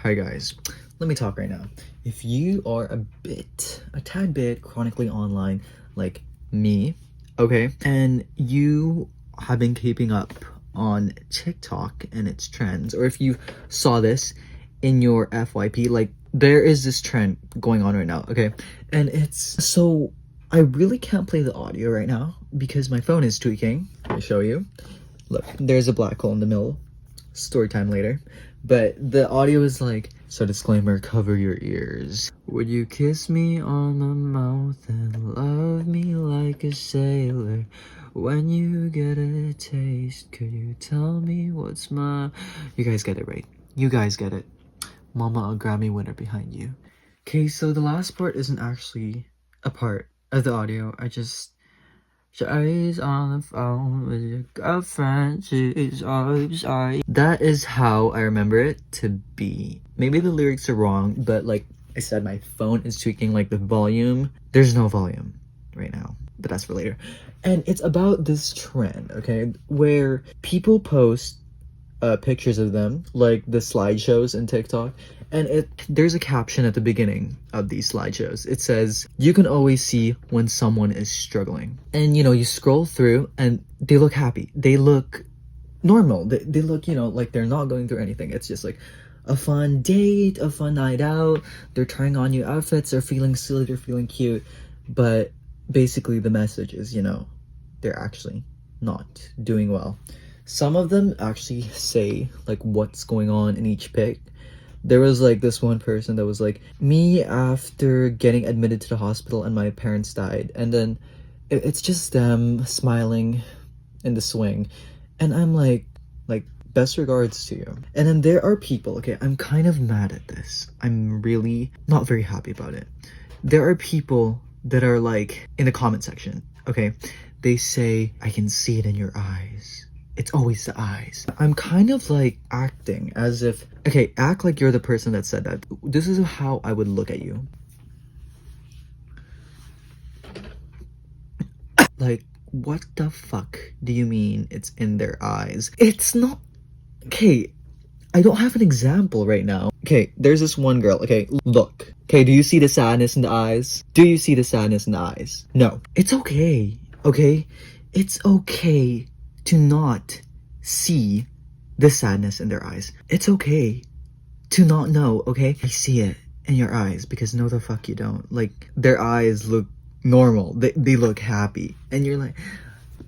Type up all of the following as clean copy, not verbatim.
Hi guys, let me talk right now. If you are a tad bit chronically online like me, okay, and you have been keeping up on TikTok and its trends, or if you saw this in your FYP, like there is this trend going on right now, okay, and it's so I really can't play the audio right now because my phone is tweaking. Let me show you. Look, there's a black hole in the middle. Story time later. But the audio is like, so disclaimer, cover your ears. Would you kiss me on the mouth and love me like a sailor? When you get a taste, could you tell me what's my... You guys get it right. You guys get it. Mama, a Grammy winner behind you. Okay, so the last part isn't actually a part of the audio. She's on the phone with your girlfriend. She's sorry. That is how I remember it to be. Maybe the lyrics are wrong, but like I said, my phone is tweaking like the volume. There's no volume right now, but that's for later. And it's about this trend, okay, where people post pictures of them, like the slideshows in TikTok, and there's a caption at the beginning of these slideshows. It says, you can always see when someone is struggling. And you know, you scroll through and they look happy. They look normal. They look, you know, like they're not going through anything. It's just like a fun date, a fun night out. They're trying on new outfits, they're feeling silly, they're feeling cute. But basically the message is, you know, they're actually not doing well. Some of them actually say like what's going on in each pic. There was like this one person that was like, me after getting admitted to the hospital and my parents died, and then it's just them smiling in the swing, and I'm like best regards to you. And then there are people, okay, I'm kind of mad at this. I'm really not very happy about it. There are people that are like in the comment section, okay, they say, I can see it in your eyes. It's always the eyes. I'm kind of like acting as if, okay, act like you're the person that said that. This is how I would look at you. Like, what the fuck do you mean it's in their eyes? It's not, okay, I don't have an example right now. Okay, there's this one girl, okay, look. Okay, do you see the sadness in the eyes? Do you see the sadness in the eyes? No. It's okay, okay? It's okay to not see the sadness in their eyes. It's okay to not know, okay? I see it in your eyes because no the fuck you don't. Like, their eyes look normal. They look happy. And you're like,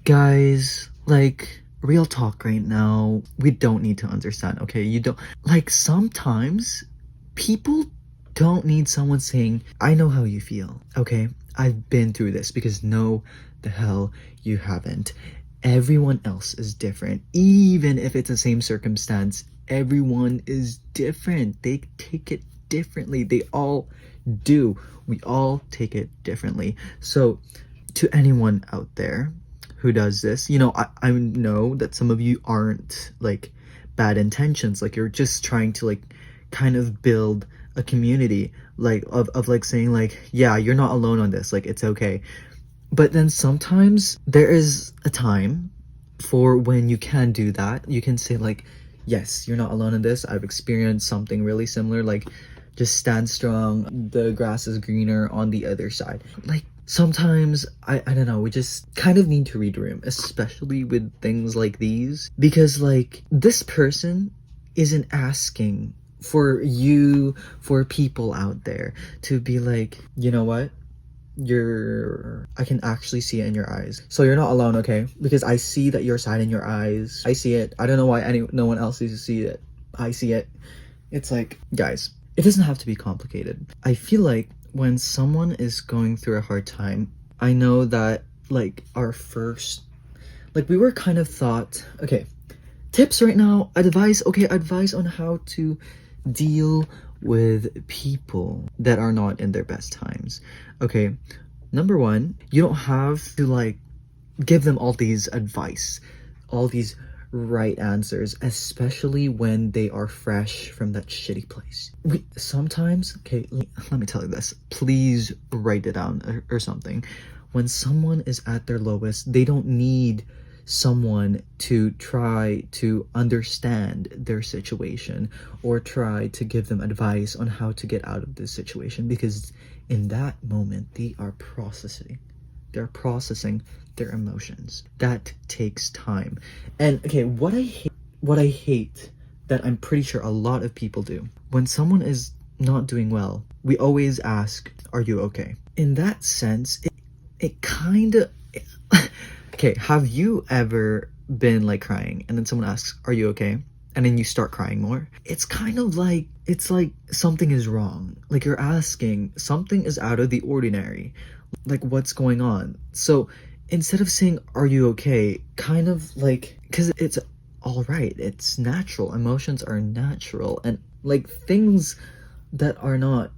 guys, like, real talk right now, we don't need to understand, okay? You don't, like, sometimes people don't need someone saying, I know how you feel, okay? I've been through this, because no the hell you haven't. Everyone else is different. Even if it's the same circumstance, everyone is different. They take it differently. They all do. We all take it differently. So to anyone out there who does this, you know, I know that some of you aren't like bad intentions. Like, you're just trying to like kind of build a community, like of like saying like, yeah, you're not alone on this, like it's okay. But then sometimes there is a time for when you can do that. You can say like, yes, you're not alone in this. I've experienced something really similar. Like, just stand strong. The grass is greener on the other side. Like, sometimes, I don't know, we just kind of need to read the room, especially with things like these. Because like, this person isn't asking for you, for people out there to be like, you know what? I can actually see it in your eyes. So you're not alone, okay? Because I see that you're sad in your eyes. I see it. I don't know why no one else sees to see it. I see it. It's like, guys, it doesn't have to be complicated. I feel like when someone is going through a hard time, I know that like our first, like we were kind of thought, okay, tips right now, advice on how to deal with people that are not in their best times. Okay, number one, you don't have to like give them all these advice, all these right answers, especially when they are fresh from that shitty place. Sometimes, okay, let me tell you this, please write it down or something. When someone is at their lowest, they don't need someone to try to understand their situation or try to give them advice on how to get out of this situation, because in that moment they are processing. They're processing their emotions. That takes time. And okay, what I hate that I'm pretty sure a lot of people do. When someone is not doing well, we always ask, "Are you okay?" In that sense, it kind of okay, have you ever been like crying and then someone asks, "Are you okay?" And then you start crying more? It's kind of like, it's like something is wrong. Like you're asking, something is out of the ordinary. Like what's going on? So instead of saying, "Are you okay?" kind of like, because it's all right, it's natural. Emotions are natural. And like things that are not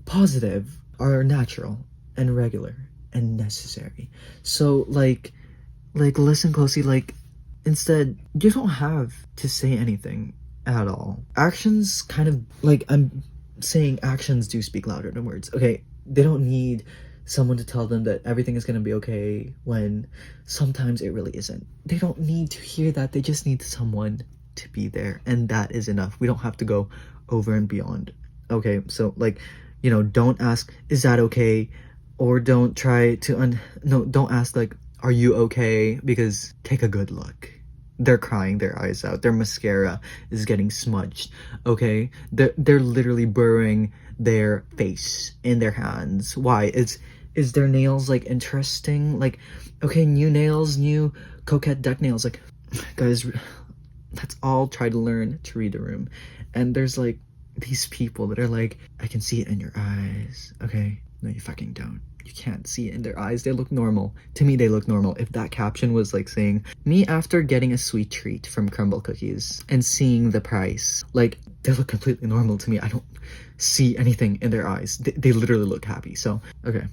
positive are natural and regular and necessary. So like listen closely, like instead you don't have to say anything at all. Actions kind of, like I'm saying, actions do speak louder than words. Okay, they don't need someone to tell them that everything is going to be okay when sometimes it really isn't. They don't need to hear that. They just need someone to be there, and that is enough. We don't have to go over and beyond. Okay, so like, you know, don't ask, "Is that okay?" Or don't try to no, don't ask like, "Are you okay?" Because take a good look. They're crying their eyes out. Their mascara is getting smudged. Okay? They're literally burrowing their face in their hands. Why? Is their nails like interesting? Like, okay, new nails, new coquette duck nails. Like, guys, let's all try to learn to read the room. And there's like these people that are like, "I can see it in your eyes." Okay? No, you fucking don't. You can't see it in their eyes. They look normal. To me, they look normal. If that caption was like saying, "Me after getting a sweet treat from Crumble Cookies and seeing the price," like, they look completely normal to me. I don't see anything in their eyes. They literally look happy. So, okay.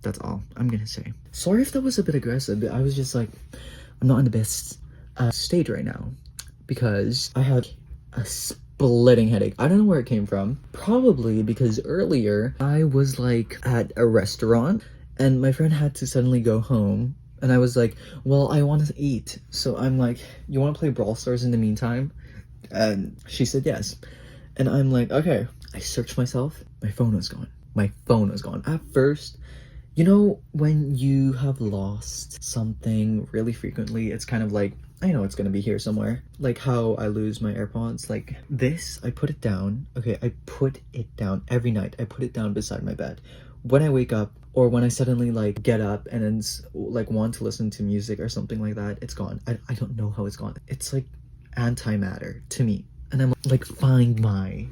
That's all I'm gonna say. Sorry if that was a bit aggressive, but I was just like, I'm not in the best state right now because I had a splitting headache. I don't know where it came from. Probably because earlier I was like at a restaurant and my friend had to suddenly go home and I was like, "Well, I want to eat." So I'm like, "You want to play Brawl Stars in the meantime?" And she said yes. And I'm like, "Okay." I searched myself. My phone was gone. My phone was gone. At first, you know, when you have lost something really frequently, it's kind of like, I know it's gonna be here somewhere. Like how I lose my AirPods. Like this, I put it down. Okay, I put it down every night. I put it down beside my bed. When I wake up, or when I suddenly like get up and then like want to listen to music or something like that, it's gone. I don't know how it's gone. It's like antimatter to me. And I'm like, Find My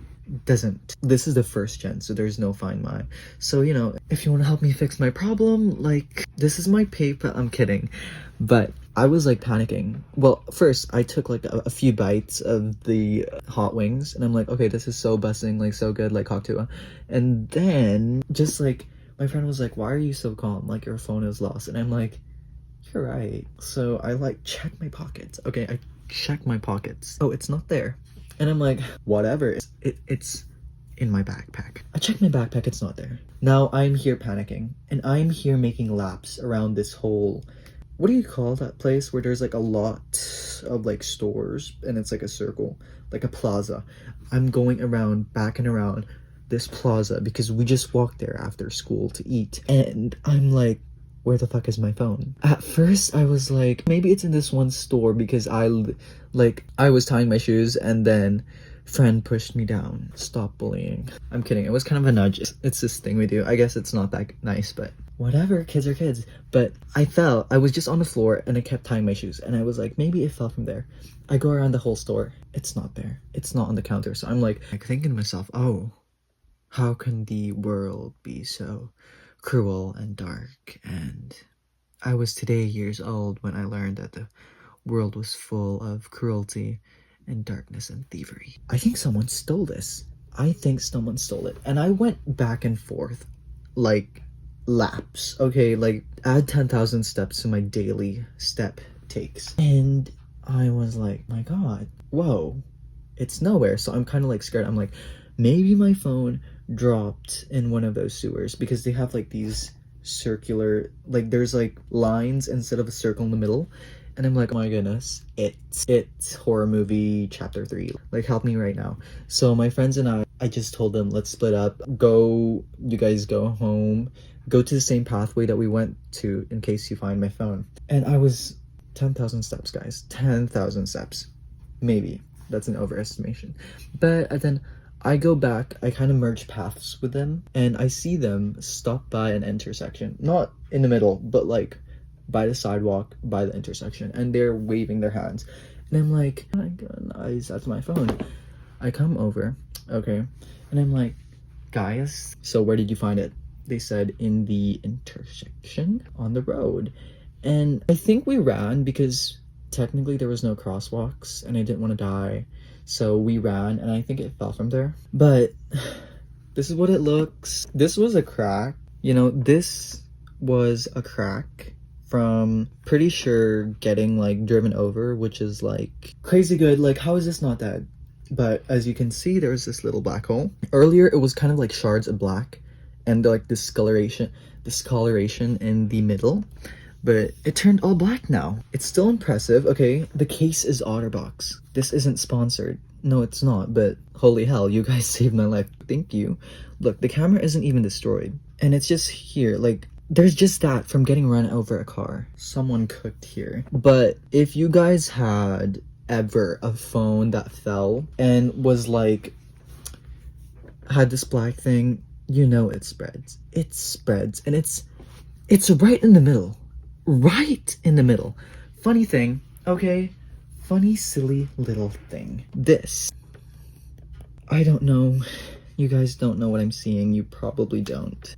doesn't. This is the first gen, so there's no Find My. So, you know, if you want to help me fix my problem, like, this is my PayPal. I'm kidding. But I was like panicking. Well, first I took like a few bites of the hot wings and I'm like, okay, this is so busting, like so good, like Coctua. And then just like my friend was like, "Why are you so calm? Like your phone is lost." And I'm like, "You're right." So I like check my pockets. Okay, I check my pockets. Oh, it's not there. And I'm like, whatever. It's in my backpack. I check my backpack, it's not there. Now I'm here panicking, and I'm here making laps around this whole, what do you call that place where there's like a lot of like stores and it's like a circle, like a plaza. I'm going around, back and around this plaza because we just walked there after school to eat. And I'm like, where the fuck is my phone? At first I was like, maybe it's in this one store because I was tying my shoes and then friend pushed me down. Stop bullying. I'm kidding. It was kind of a nudge. It's this thing we do. I guess it's not that nice, but whatever. Kids are kids. But I fell. I was just on the floor and I kept tying my shoes and I was like, maybe it fell from there. I go around the whole store. It's not there. It's not on the counter. So I'm like thinking to myself, oh, how can the world be so cruel and dark? And I was today years old when I learned that the world was full of cruelty and darkness and thievery. I think someone stole this. I think someone stole it. And I went back and forth like laps. Okay, like add 10,000 steps to my daily step takes. And I was like, my God, whoa, it's nowhere. So I'm kind of like scared. I'm like, maybe my phone dropped in one of those sewers because they have like these circular, like there's like lines instead of a circle in the middle. And I'm like, oh my goodness, it's horror movie chapter 3. Like, help me right now. So my friends and I just told them, let's split up. You guys go home. Go to the same pathway that we went to in case you find my phone. And I was 10,000 steps, guys. 10,000 steps. Maybe. That's an overestimation. But then I go back, I kind of merge paths with them, and I see them stop by an intersection. Not in the middle, but like by the sidewalk, by the intersection, and they're waving their hands. And I'm like, oh my god, that's my phone. I come over, okay, and I'm like, guys, so where did you find it? They said in the intersection on the road. And I think we ran because technically there was no crosswalks and I didn't want to die. So we ran and I think it fell from there. But this is what it looks. This was a crack. You know, this was a crack from pretty sure getting like driven over, which is like crazy good. Like, how is this not dead? But as you can see, there's this little black hole. Earlier, it was kind of like shards of black and like discoloration in the middle. But it turned all black now. It's still impressive. Okay, the case is OtterBox. This isn't sponsored. No, it's not, but holy hell, you guys saved my life. Thank you. Look, the camera isn't even destroyed. And it's just here, like, there's just that from getting run over a car. Someone cooked here. But if you guys had ever a phone that fell and was like, had this black thing, you know it spreads. It spreads, and it's right in the middle. Right in the middle. Funny thing, okay? Funny, silly little thing. This. I don't know. You guys don't know what I'm seeing. You probably don't.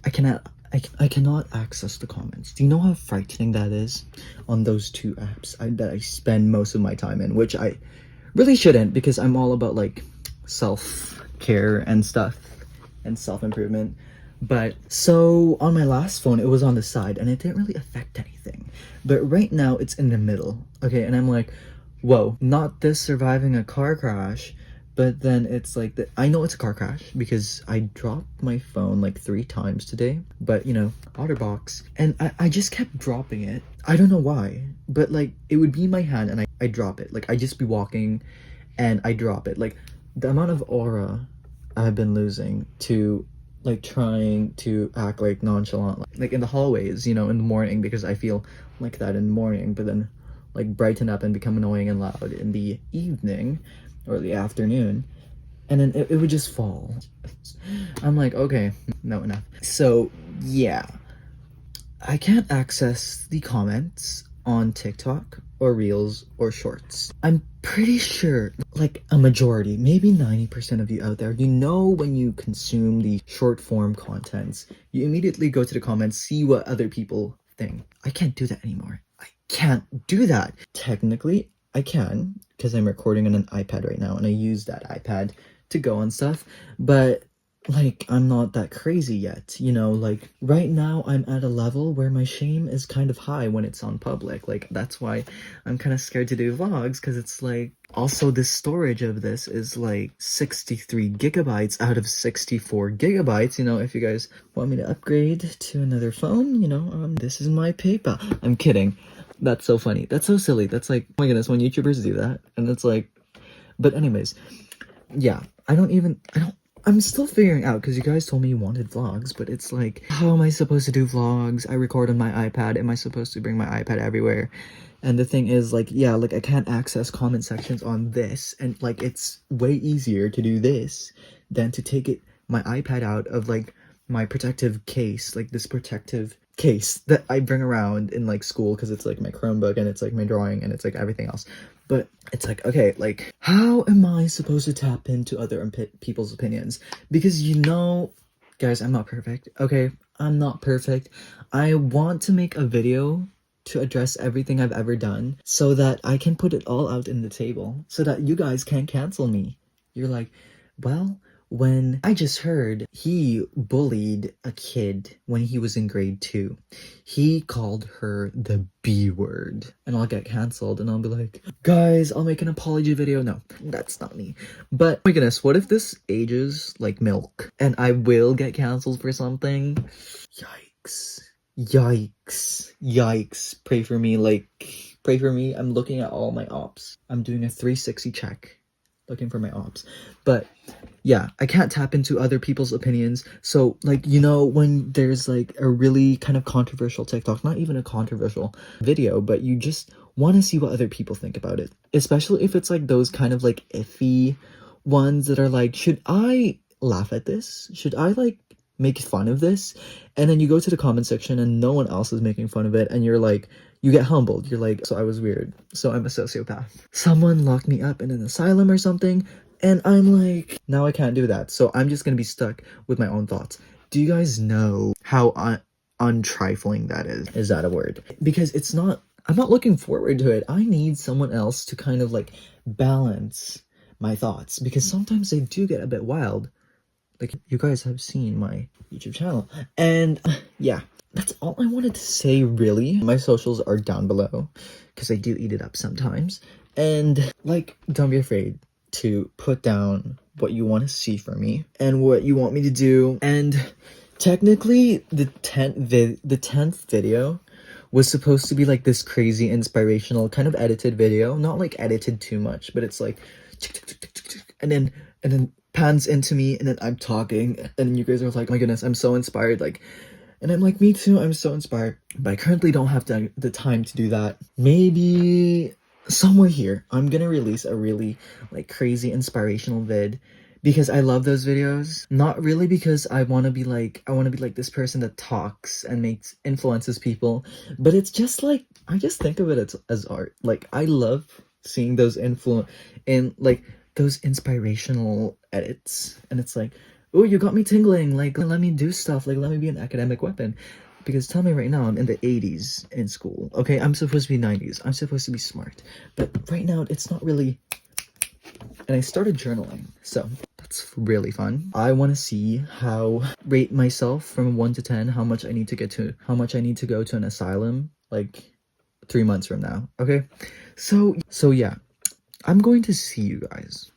I cannot access the comments. Do you know how frightening that is on those two apps that I spend most of my time in, which I really shouldn't because I'm all about like self-care and stuff and self-improvement. But so on my last phone, it was on the side and it didn't really affect anything. But right now it's in the middle. Okay, and I'm like, whoa, not this surviving a car crash. But then it's like, I know it's a car crash because I dropped my phone like 3 times today. But you know, OtterBox. And I just kept dropping it. I don't know why. But like, it would be in my hand and I drop it. Like, I just be walking and I drop it. Like, the amount of aura I've been losing to like trying to act like nonchalant, like in the hallways, you know, in the morning, because I feel like that in the morning, but then like brighten up and become annoying and loud in the evening or the afternoon, and then it would just fall. I'm like, okay, no, enough. So yeah, I can't access the comments on TikTok or Reels or Shorts. I'm pretty sure like a majority, maybe 90% of you out there, you know, when you consume the short form contents, you immediately go to the comments, see what other people think. I can't do that anymore. I can't do that. Technically, I can because I'm recording on an iPad right now and I use that iPad to go on stuff, but like, I'm not that crazy yet, you know, like, right now I'm at a level where my shame is kind of high when it's on public. Like, that's why I'm kind of scared to do vlogs, because it's like, also the storage of this is like 63 gigabytes out of 64 gigabytes, you know, if you guys want me to upgrade to another phone, you know, this is my PayPal. I'm kidding. That's so funny. That's so silly. That's like, oh my goodness, when YouTubers do that, and it's like, but anyways, yeah, I'm still figuring out, because you guys told me you wanted vlogs, but it's like, how am I supposed to do vlogs? I record on my iPad. Am I supposed to bring my iPad everywhere? And the thing is, like, yeah, like, I can't access comment sections on this, and, like, it's way easier to do this than to take my iPad out of, like, my protective case, like, this protective case that I bring around in, like, school, because it's, like, my Chromebook, and it's, like, my drawing, and it's, like, everything else. But it's like, okay, like, how am I supposed to tap into other people's opinions? Because, you know, guys, I'm not perfect, okay? I'm not perfect. I want to make a video to address everything I've ever done so that I can put it all out in the table so that you guys can't cancel me. You're like, well, when I just heard he bullied a kid when he was in grade 2. He called her the B word. And I'll get cancelled and I'll be like, guys, I'll make an apology video. No, that's not me. But, oh my goodness, what if this ages like milk and I will get cancelled for something? Yikes. Yikes. Yikes. Pray for me, like, pray for me. I'm looking at all my ops. I'm doing a 360 check, looking for my ops. But yeah, I can't tap into other people's opinions. So, like, you know, when there's like a really kind of controversial TikTok, not even a controversial video, but you just want to see what other people think about it. Especially if it's like those kind of like iffy ones that are like, should I laugh at this? Should I like make fun of this? And then you go to the comment section and no one else is making fun of it, and you're like, you get humbled. You're like, so I was weird. So I'm a sociopath. Someone locked me up in an asylum or something, and I'm like, now I can't do that. So I'm just gonna be stuck with my own thoughts. Do you guys know how untrifling that is? Is that a word? Because it's not, I'm not looking forward to it. I need someone else to kind of like balance my thoughts, because sometimes they do get a bit wild. Like, you guys have seen my YouTube channel. And yeah, that's all I wanted to say, really. My socials are down below, because I do eat it up sometimes. And like, don't be afraid to put down what you want to see from me and what you want me to do. And technically, the 10th video was supposed to be like this crazy inspirational kind of edited video. Not like edited too much, but it's like, and then pans into me, and then I'm talking, and you guys are like, oh my goodness, I'm so inspired, like, and I'm like, me too, I'm so inspired, but I currently don't have the time to do that. Maybe somewhere here, I'm gonna release a really, like, crazy inspirational vid, because I love those videos. Not really because I want to be like this person that talks and influences people, but it's just like, I just think of it as art. Like, I love seeing those those inspirational edits, and it's like, oh, you got me tingling, like, let me do stuff, like, let me be an academic weapon. Because tell me right now, I'm in the 80s in school, okay? I'm supposed to be 90s, I'm supposed to be smart, but right now it's not really. And I started journaling, so that's really fun. I want to see rate myself from 1 to 10, how much I need to go to an asylum, like 3 months from now, okay? So yeah, I'm going to see you guys.